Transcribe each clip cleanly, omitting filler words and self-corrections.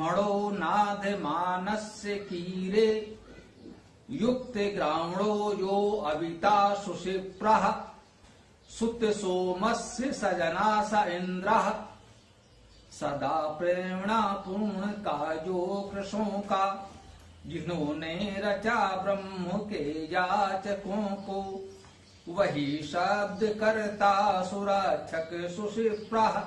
ब्रह्मणो नाथ मानस्य कीरे युक्त ग्रामणो यो अविता सुशिप्रः सुत सोमस्य सजना स इंद्रः सदा प्रेरणा पूर्ण काजो कृशों का जिन्होंने रचा ब्रह्म के याचकों को वही शब्द करता सुरक्षक सुशिप्रः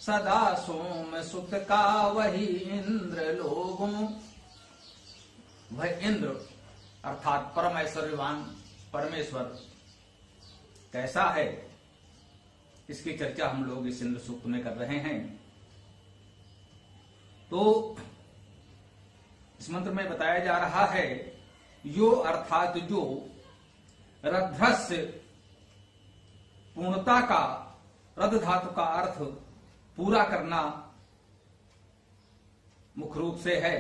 सदा सोम सुत का वही इंद्र लोगों। वह इंद्र अर्थात परम ऐश्वर्यवान परमेश्वर कैसा है, इसकी चर्चा हम लोग इस इंद्र सूक्त में कर रहे हैं। तो इस मंत्र में बताया जा रहा है यो अर्थात जो रध्रस्य पूर्णता का, रद धातु का अर्थ पूरा करना मुख्य रूप से है।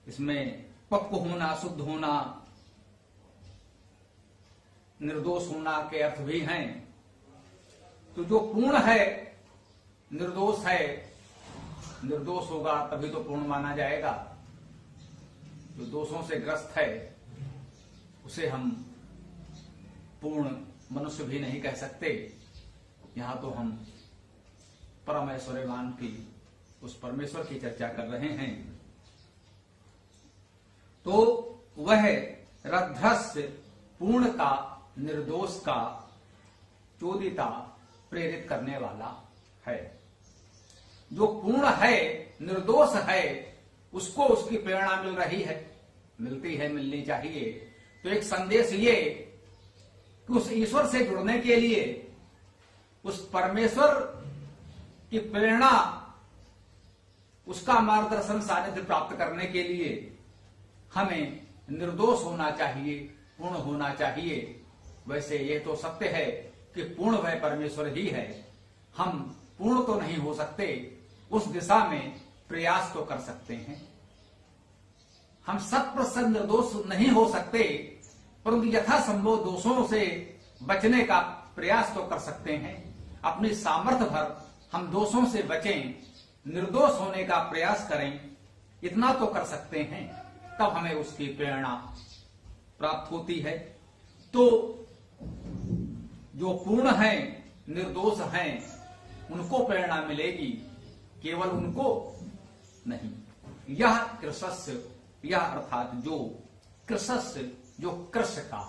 इसमें पक्व होना, शुद्ध होना, निर्दोष होना के अर्थ भी हैं। तो जो पूर्ण है, निर्दोष है, निर्दोष होगा तभी तो पूर्ण माना जाएगा। जो दोषों से ग्रस्त है उसे हम पूर्ण मनुष्य भी नहीं कह सकते। यहां तो हम परम ऐश्वर्यवान की, उस परमेश्वर की चर्चा कर रहे हैं। तो वह रध्रस्य पूर्ण का, निर्दोष का, चोदिता प्रेरित करने वाला है। जो पूर्ण है, निर्दोष है, उसको उसकी प्रेरणा मिल रही है, मिलती है, मिलनी चाहिए। तो एक संदेश ये कि उस ईश्वर से जुड़ने के लिए, उस परमेश्वर की प्रेरणा, उसका मार्गदर्शन, सानिध्य प्राप्त करने के लिए हमें निर्दोष होना चाहिए, पूर्ण होना चाहिए। वैसे यह तो सत्य है कि पूर्ण वह परमेश्वर ही है। हम पूर्ण तो नहीं हो सकते, उस दिशा में प्रयास तो कर सकते हैं। हम 100% निर्दोष नहीं हो सकते, परंतु यथासंभव दोषों से बचने का प्रयास तो कर सकते हैं। अपनी सामर्थ्य भर हम दोषों से बचें, निर्दोष होने का प्रयास करें, इतना तो कर सकते हैं। तब हमें उसकी प्रेरणा प्राप्त होती है। तो जो पूर्ण है, निर्दोष हैं, उनको प्रेरणा मिलेगी, केवल उनको नहीं। यह कृशस्य, यह अर्थात जो कृशस्य, जो कृष का,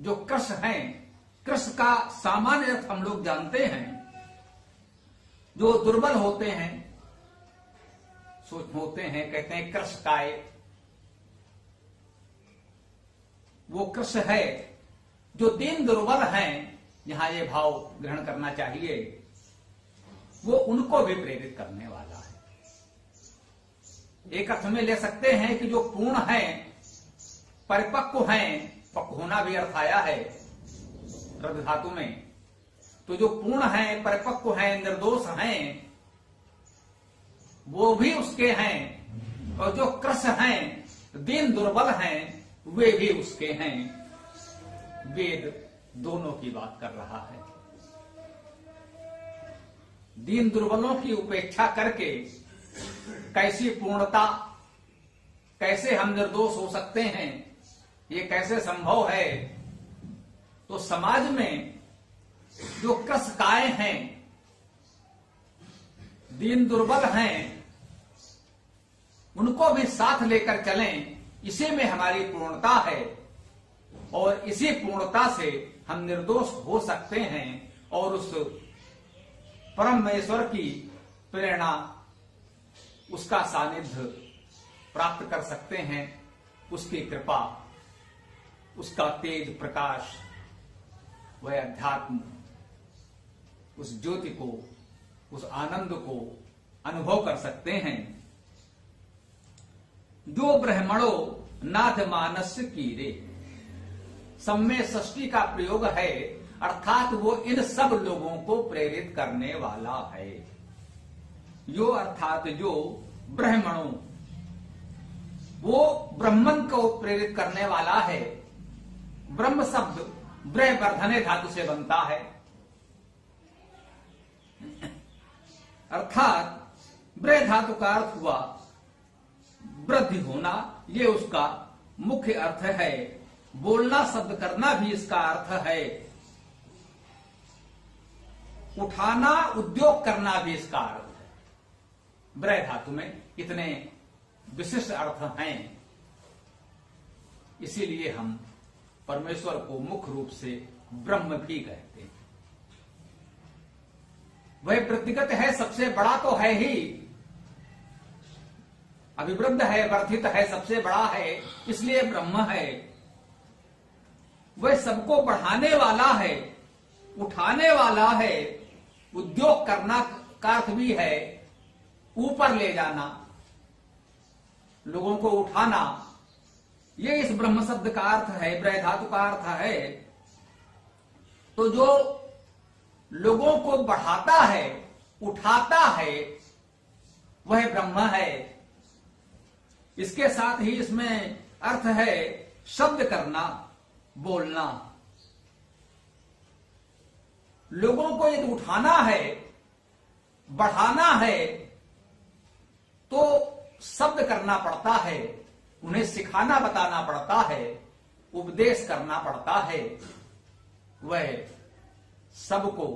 जो कृष है, कृष का सामान्य अर्थ हम लोग जानते हैं। जो दुर्बल होते हैं, होते हैं, कहते हैं कृष काय, वो कृष है। जो दीन दुर्बल हैं, यहां ये भाव ग्रहण करना चाहिए, वो उनको भी प्रेरित करने वाला है। एक अर्थ में ले सकते हैं कि जो पूर्ण है, परिपक्व हैं, पक्व होना भी अर्थ आया है रद धातु में। तो जो पूर्ण है, परिपक्व है, निर्दोष हैं, वो भी उसके हैं। और जो कृश हैं, दीन दुर्बल हैं, वे भी उसके हैं। वेद दोनों की बात कर रहा है। दीन दुर्बलों की उपेक्षा करके कैसी पूर्णता, कैसे हम निर्दोष हो सकते हैं, ये कैसे संभव है। तो समाज में जो कृशकाय हैं, दीन दुर्बल हैं, उनको भी साथ लेकर चलें, इसी में हमारी पूर्णता है। और इसी पूर्णता से हम निर्दोष हो सकते हैं और उस परमेश्वर की प्रेरणा, उसका सानिध्य प्राप्त कर सकते हैं। उसकी कृपा, उसका तेज प्रकाश, वह अध्यात्म, उस ज्योति को, उस आनंद को अनुभव कर सकते हैं। जो ब्रह्मणो नाथ मानस्य कीरे, सम्मे षष्ठी का प्रयोग है, अर्थात वो इन सब लोगों को प्रेरित करने वाला है। यो अर्थात जो ब्रह्मणो, वो ब्रह्मन को प्रेरित करने वाला है। ब्रह्म शब्द ब्रह वर्धने धातु से बनता है। अर्थात ब्रह धातु का अर्थ हुआ वृद्धि होना, ये उसका मुख्य अर्थ है। बोलना शब्द करना भी इसका अर्थ है। उठाना उद्योग करना भी इसका अर्थ है। ब्रह धातु में इतने विशिष्ट अर्थ हैं, इसीलिए हम परमेश्वर को मुख्य रूप से ब्रह्म भी कहते हैं। वह वृद्धिगत है, सबसे बड़ा तो है ही, अभिवृद्ध है, वर्धित है, सबसे बड़ा है, इसलिए ब्रह्म है। वह सबको बढ़ाने वाला है, उठाने वाला है। उद्योग करना का अर्थ भी है ऊपर ले जाना, लोगों को उठाना, ये इस ब्रह्म शब्द का अर्थ है, ब्रह धातु का अर्थ है। तो जो लोगों को बढ़ाता है, उठाता है, वह ब्रह्म है। इसके साथ ही इसमें अर्थ है शब्द करना, बोलना। लोगों को यदि उठाना है, बढ़ाना है, तो शब्द करना पड़ता है, उन्हें सिखाना बताना पड़ता है, उपदेश करना पड़ता है। वह सबको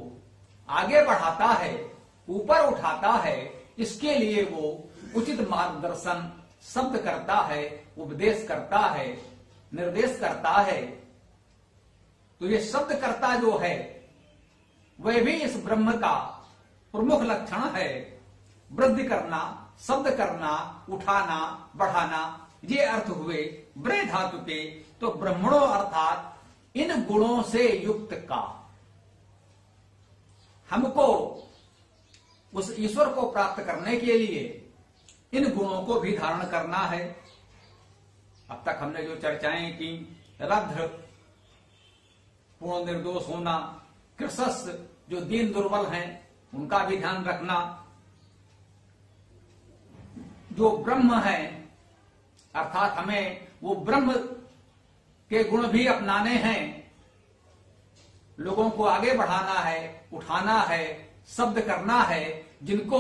आगे बढ़ाता है, ऊपर उठाता है। इसके लिए वो उचित मार्गदर्शन शब्द करता है, उपदेश करता है, निर्देश करता है। तो ये शब्द करता जो है वह भी इस ब्रह्म का प्रमुख लक्षण है। वृद्धि करना, शब्द करना, उठाना, बढ़ाना, ये अर्थ हुए ब्रह धातु के। तो ब्रह्मणो अर्थात इन गुणों से युक्त का, हमको उस ईश्वर को प्राप्त करने के लिए इन गुणों को भी धारण करना है। अब तक हमने जो चर्चाएं की, रध्र पूर्ण निर्दोष होना, कृशस जो दीन दुर्बल हैं उनका भी ध्यान रखना, जो ब्रह्म है अर्थात हमें वो ब्रह्म के गुण भी अपनाने हैं। लोगों को आगे बढ़ाना है, उठाना है, शब्द करना है। जिनको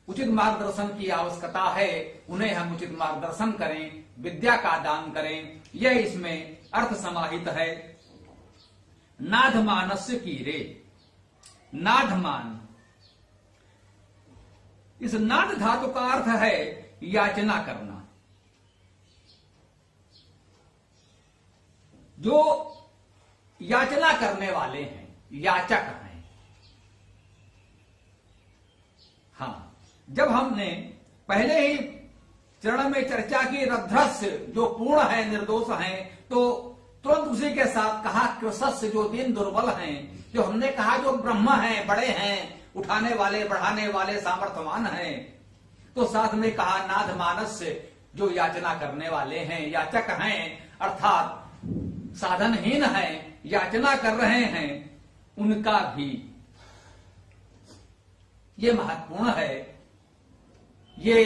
उचित मार्गदर्शन की आवश्यकता है उन्हें हम उचित मार्गदर्शन करें, विद्या का दान करें। यह इसमें अर्थ समाहित है। नाधमानस्य की रे, नाधमान, इस नाद धातु का अर्थ है याचना करना। जो याचना करने वाले हैं, याचक हैं। हां, जब हमने पहले ही चरण में चर्चा की रध्रस्य जो पूर्ण है, निर्दोष है, तो तुरंत उसी के साथ कहा कृशस्य जो दीन दुर्बल हैं। जो हमने कहा जो ब्रह्म हैं, बड़े हैं, उठाने वाले, बढ़ाने वाले, सामर्थ्यवान हैं। तो साथ में कहा नाद मानस्य जो याचना करने वाले हैं, याचक हैं, अर्थात साधनहीन हैं, याचना कर रहे हैं, उनका भी ये महत्वपूर्ण है। ये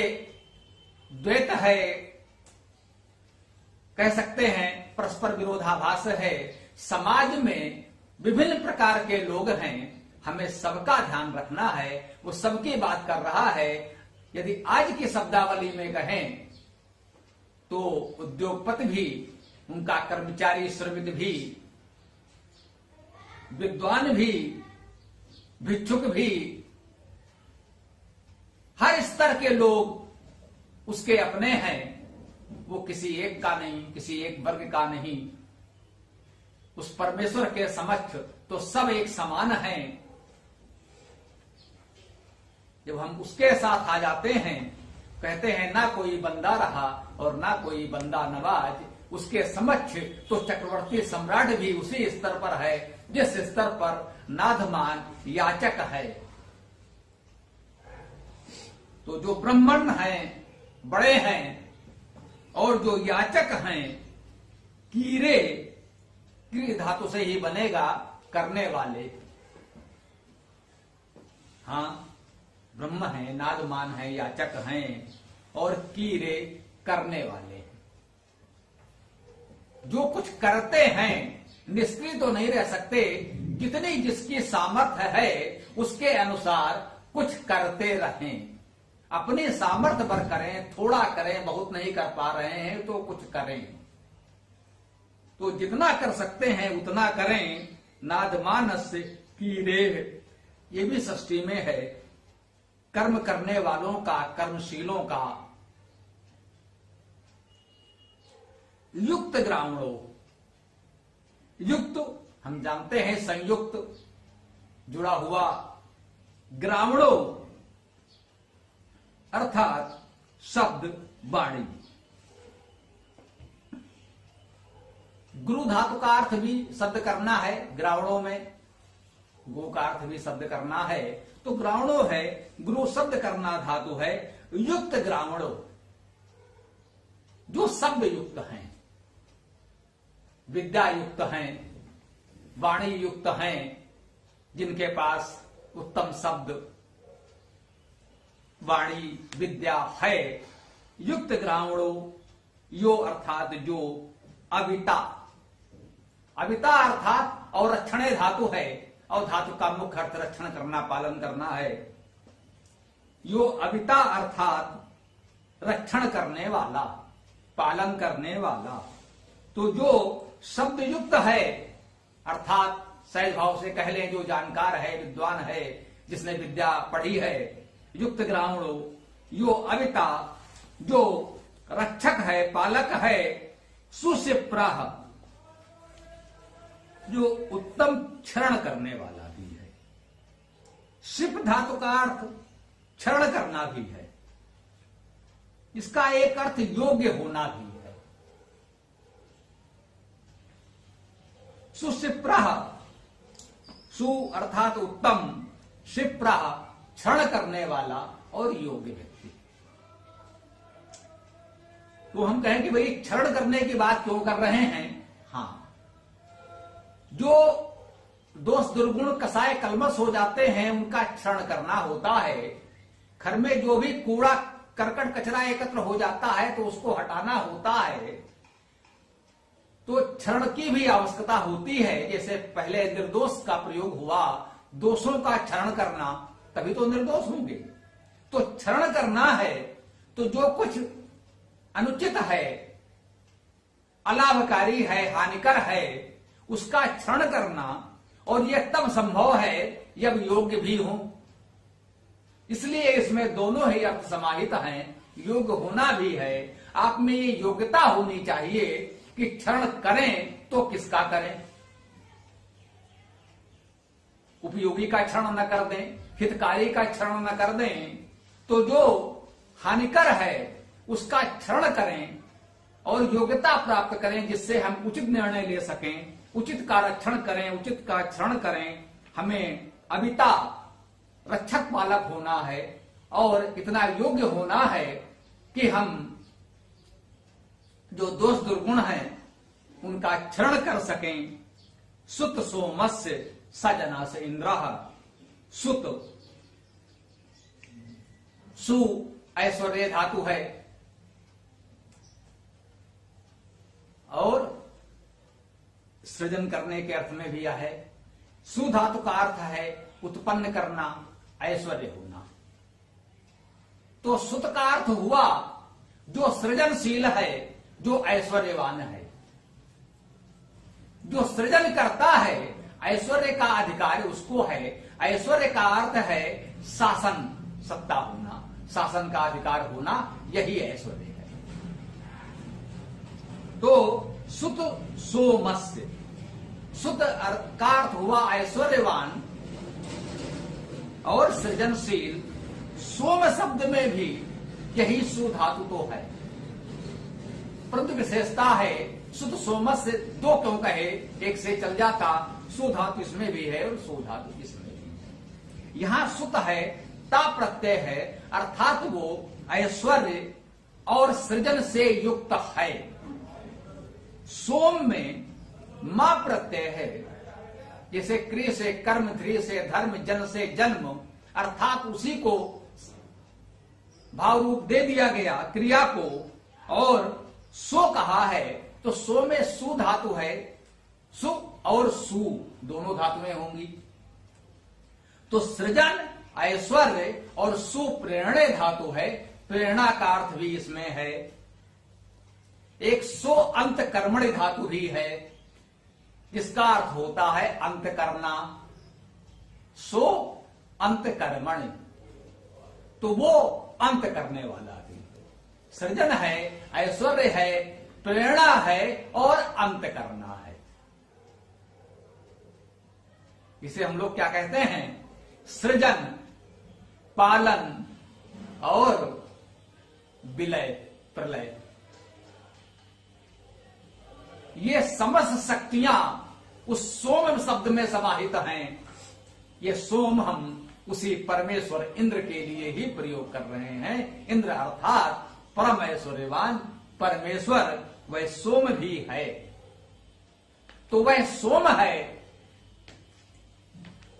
द्वैत है, कह सकते हैं परस्पर विरोधाभास है। समाज में विभिन्न प्रकार के लोग हैं, हमें सबका ध्यान रखना है। वो सबकी बात कर रहा है। यदि आज की शब्दावली में कहें तो उद्योगपति भी, उनका कर्मचारी श्रमिक भी, विद्वान भी, भिक्षुक भी, हर स्तर के लोग उसके अपने हैं। वो किसी एक का नहीं, किसी एक वर्ग का नहीं। उस परमेश्वर के समक्ष तो सब एक समान हैं। जब हम उसके साथ आ जाते हैं, कहते हैं ना कोई बंदा रहा और ना कोई बंदा नवाज। उसके समक्ष तो चक्रवर्ती सम्राट भी उसी स्तर पर है जिस स्तर पर नाधमान याचक है। तो जो ब्राह्मण हैं, बड़े हैं, और जो याचक हैं, कीरे, की धातु से ही बनेगा, करने वाले। हाँ, ब्रह्म है, नादमान है, याचक हैं, और कीरे करने वाले। जो कुछ करते हैं, निष्क्रिय तो नहीं रह सकते। जितनी जिसकी सामर्थ्य है उसके अनुसार कुछ करते रहें, अपने सामर्थ्य पर करें, थोड़ा करें, बहुत नहीं कर पा रहे हैं तो कुछ करें, तो जितना कर सकते हैं उतना करें। नादमानस की रेह, ये भी षष्ठी में है, कर्म करने वालों का, कर्मशीलों का। युक्त ग्रामीणों, युक्त हम जानते हैं संयुक्त, जुड़ा हुआ। ग्रामीणों अर्थात शब्द वाणी। गुरु धातु का अर्थ भी शब्द करना है ग्रामीणों में, गो का अर्थ भी शब्द करना है, तो ग्रामीणों है, गुरु शब्द करना धातु है। युक्त ग्रामीणों, जो शब्द युक्त हैं, विद्या युक्त हैं, वाणी युक्त हैं, जिनके पास उत्तम शब्द, वाणी, विद्या है। युक्त ग्रामीणों, यो अर्थात जो, अविता, अविता अर्थात और रक्षणे धातु है, और धातु का मुख्य अर्थ रक्षण करना, पालन करना है। यो अविता अर्थात रक्षण करने वाला, पालन करने वाला। तो जो शब्द युक्त है, अर्थात सहज भाव से कह लें जो जानकार है, विद्वान है, जिसने विद्या पढ़ी है। युक्त ग्रामीणों, यो अविता, जो रक्षक है, पालक है। सुशिप्राह, जो उत्तम क्षरण करने वाला भी है। शिप धातु का अर्थ क्षरण करना भी है, इसका एक अर्थ योग्य होना भी है। सुशिप्राह, सु अर्थात उत्तम, शिप्राह क्षरण करने वाला और योग्य व्यक्ति। तो हम कहें कि भाई क्षरण करने की बात क्यों कर रहे हैं? हाँ, जो दोष दुर्गुण कसाय कलमश हो जाते हैं उनका क्षरण करना होता है। घर में जो भी कूड़ा करकट कचरा एकत्र हो जाता है तो उसको हटाना होता है, तो क्षरण की भी आवश्यकता होती है। जैसे पहले निर्दोष का प्रयोग हुआ, दोषों का क्षरण करना, तभी तो निर्दोष होंगे। तो क्षरण करना है, तो जो कुछ अनुचित है, अलाभकारी है, हानिकर है, उसका क्षरण करना, और यह तब संभव है जब योग्य भी हो। इसलिए इसमें दोनों ही अर्थ समाहित हैं। योग्य होना भी है, आप में ये योग्यता होनी चाहिए कि क्षरण करें तो किसका करें। उपयोगी का क्षरण न कर दें, हितकारी का क्षरण न कर दें, तो जो हानिकर है उसका क्षरण करें और योग्यता प्राप्त करें, जिससे हम उचित निर्णय ले सकें, उचित का रक्षण करें, उचित का क्षरण करें। हमें अविता, रक्षक पालक होना है और इतना योग्य होना है कि हम जो दोष दुर्गुण हैं उनका क्षरण कर सकें। सुत सोमस्य सजना से इंद्र, सुत, सु ऐश्वर्य धातु है और सृजन करने के अर्थ में भी यह है। सु धातु का अर्थ है उत्पन्न करना, ऐश्वर्य होना। तो सुत का अर्थ हुआ जो सृजनशील है, जो ऐश्वर्यवान है, जो सृजन करता है। ऐश्वर्य का अधिकार उसको है। ऐश्वर्य का अर्थ है शासन, सत्ता होना, शासन का अधिकार होना, यही ऐश्वर्य है। तो सुत सोमस्य, सुत का अर्थ हुआ ऐश्वर्यवान और सृजनशील। सोम शब्द में भी यही सु धातु तो है, परंतु विशेषता है सुत सोमस्य दो क्यों कहे, एक से चल जाता। सु धातु इसमें भी है और सु धातु इसमें भी है। यहां सुत है, ता प्रत्यय है, अर्थात वो ऐश्वर्य और सृजन से युक्त है। सोम में मां प्रत्यय है, जैसे क्रिय से कर्म, ध्रिय से धर्म, जन से जन्म, अर्थात उसी को भाव रूप दे दिया गया क्रिया को, और सो कहा है। तो सो में सु धातु है, सु और सु दोनों धातुएं होंगी। तो सृजन ऐश्वर्य और सुप्रेरणे धातु है, प्रेरणा का अर्थ भी इसमें है। एक सो अंत कर्मणि धातु भी है, जिसका अर्थ होता है अंत करना। सो अंत कर्मणि, तो वो अंत करने वाला भी। सृजन है, ऐश्वर्य है, प्रेरणा है और अंत करना है। इसे हम लोग क्या कहते हैं? सृजन, पालन और विलय, प्रलय। ये समस्त शक्तियां उस सोम शब्द में समाहित हैं। ये सोम हम उसी परमेश्वर इंद्र के लिए ही प्रयोग कर रहे हैं। इंद्र अर्थात परम ऐश्वर्यवान परमेश्वर, वह सोम भी है। तो वह सोम है,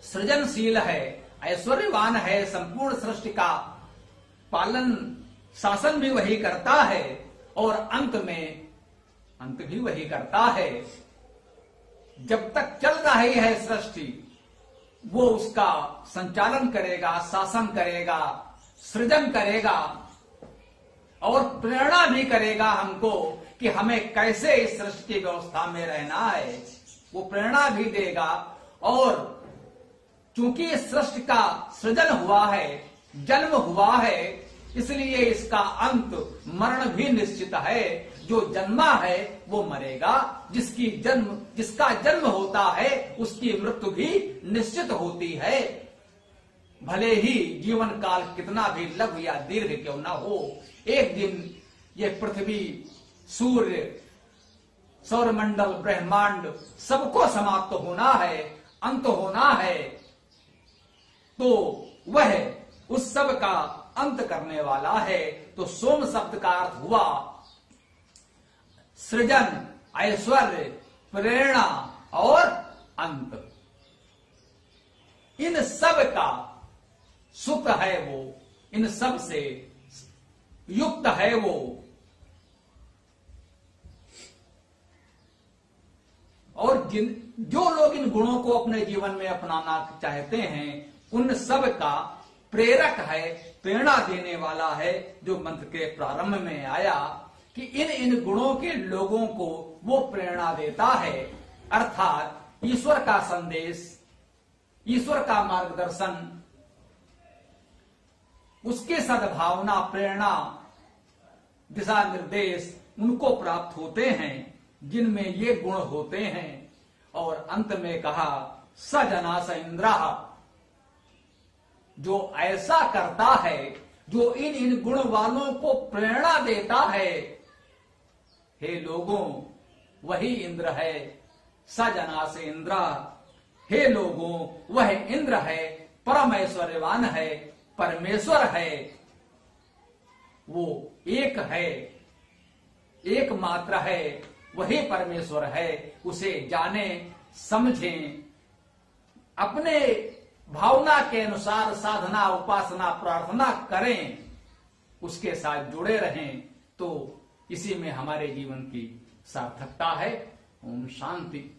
सृजनशील है, ऐश्वर्यवान है, संपूर्ण सृष्टि का पालन शासन भी वही करता है और अंत भी वही करता है। जब तक चल रही है सृष्टि, वो उसका संचालन करेगा, शासन करेगा, सृजन करेगा और प्रेरणा भी करेगा हमको कि हमें कैसे इस सृष्टि की व्यवस्था में रहना है। वो प्रेरणा भी देगा। और चूंकि इस सृष्टि का सृजन हुआ है, जन्म हुआ है, इसलिए इसका अंत मरण भी निश्चित है। जो जन्मा है वो मरेगा, जिसका जन्म होता है उसकी मृत्यु भी निश्चित होती है। भले ही जीवन काल कितना भी लघु या दीर्घ क्यों न हो, एक दिन ये पृथ्वी, सूर्य, सौरमंडल, ब्रह्मांड सबको समाप्त होना है, अंत होना है। तो वह उस सब का अंत करने वाला है। तो सोम शब्द का अर्थ हुआ सृजन, ऐश्वर्य, प्रेरणा और अंत। इन सब का सुख है वो, इन सब से युक्त है वो। और जो लोग इन गुणों को अपने जीवन में अपनाना चाहते हैं, उन सब का प्रेरक है, प्रेरणा देने वाला है। जो मंत्र के प्रारंभ में आया कि इन गुणों के लोगों को वो प्रेरणा देता है, अर्थात ईश्वर का संदेश, ईश्वर का मार्गदर्शन, उसके सद्भावना, प्रेरणा, दिशा निर्देश उनको प्राप्त होते हैं जिनमें ये गुण होते हैं। और अंत में कहा स जना स इंद्रा, जो ऐसा करता है, जो इन गुण वालों को प्रेरणा देता है, हे लोगों वही इंद्र है। स जना से इंद्रा, हे लोगों वह इंद्र है, परम ऐश्वर्यवान है, परमेश्वर है। वो एक है, एकमात्र है, वही परमेश्वर है। उसे जाने, समझें, अपने भावना के अनुसार साधना, उपासना, प्रार्थना करें, उसके साथ जुड़े रहें, तो इसी में हमारे जीवन की सार्थकता है। ओम शांति।